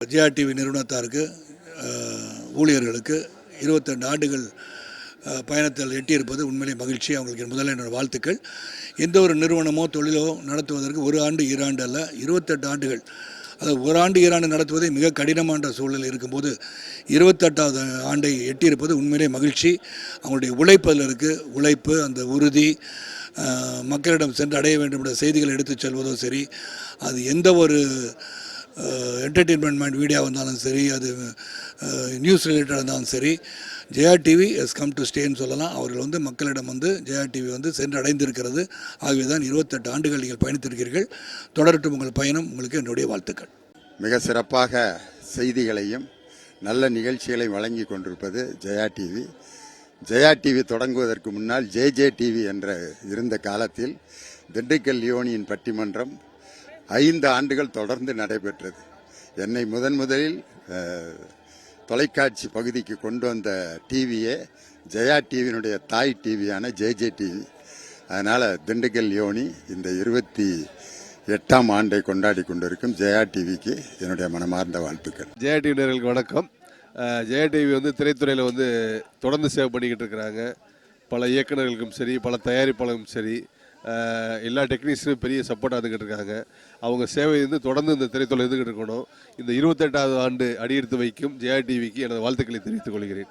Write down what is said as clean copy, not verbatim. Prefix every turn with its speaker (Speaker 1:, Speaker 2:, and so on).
Speaker 1: Jaya TV நிறுவனத்தாருக்கு ஊழியர்களுக்கு 22 ஆண்டுகள் பயணத்தில் எட்டியிருப்பது உண்மையிலே மகிழ்ச்சி. அவங்களுக்கு முதல்ல என்னோடய வாழ்த்துக்கள். எந்த ஒரு நிறுவனமோ தொழிலோ நடத்துவதற்கு 1 ஆண்டு 2 ஆண்டு அல்ல, 28 ஆண்டுகள். அது 1 ஆண்டு 2 ஆண்டு நடத்துவதே மிக கடினமான சூழல் இருக்கும்போது 28வது ஆண்டை எட்டியிருப்பது உண்மையிலே மகிழ்ச்சி. அவங்களுடைய உழைப்பதில் இருக்குது. உழைப்பு, அந்த உறுதி, மக்களிடம் சென்று அடைய வேண்டும் என்ற செய்திகளை எடுத்துச் செல்வதோ சரி, அது எந்த ஒரு என்டர்டெயின்மெண்ட் வீடியோ வந்தாலும் சரி, அது நியூஸ் ரிலேட்டடாக இருந்தாலும் சரி, Jaya TV has come to ஸ்டேன்னு சொல்லலாம். அவர்கள் மக்களிடம் ஜெயா டிவி சென்று அடைந்திருக்கிறது. ஆகவே தான் 28 ஆண்டுகள் நீங்கள் பயணித்திருக்கிறீர்கள். தொடரட்டும் உங்கள் பயணம். உங்களுக்கு என்னுடைய வாழ்த்துக்கள்.
Speaker 2: மிக சிறப்பாக செய்திகளையும் நல்ல நிகழ்ச்சிகளையும் வழங்கி கொண்டிருப்பது ஜெயா டிவி. ஜெயா டிவி தொடங்குவதற்கு முன்னால் ஜே டிவி என்ற இருந்த காலத்தில் திண்டுக்கல் லியோனியின் பட்டிமன்றம் 5 ஆண்டுகள் தொடர்ந்து நடைபெற்றது. என்னை முதலில் தொலைக்காட்சி பகுதிக்கு கொண்டு வந்த டிவியே ஜெயா டிவியினுடைய தாய் டிவியான ஜே டிவி. அதனால் திண்டுக்கல் லியோனி இந்த 28ஆம் ஆண்டை கொண்டாடி கொண்டிருக்கும் ஜெயா டிவிக்கு என்னுடைய மனமார்ந்த வாழ்த்துக்கள்.
Speaker 3: ஜெயா டிவி நேயர்களுக்கு வணக்கம். ஜெயா டிவி திரைத்துறையில் தொடர்ந்து சேவை பண்ணிக்கிட்டு இருக்கிறாங்க. பல இயக்குநர்களுக்கும் சரி, பல தயாரிப்பாளர்களுக்கும் சரி, எல்லா டெக்னீஷியனும் பெரிய சப்போர்ட்டாக இருந்துக்கிட்டு இருக்காங்க. அவங்க சேவை தொடர்ந்து இந்த திரைத்துறையில் இருந்துக்கிட்டு இருக்கணும். இந்த 28வது ஆண்டு அடியெடுத்து வைக்கும் ஜெயா டிவிக்கு எனது வாழ்த்துக்களை தெரிவித்துக் கொள்கிறேன்.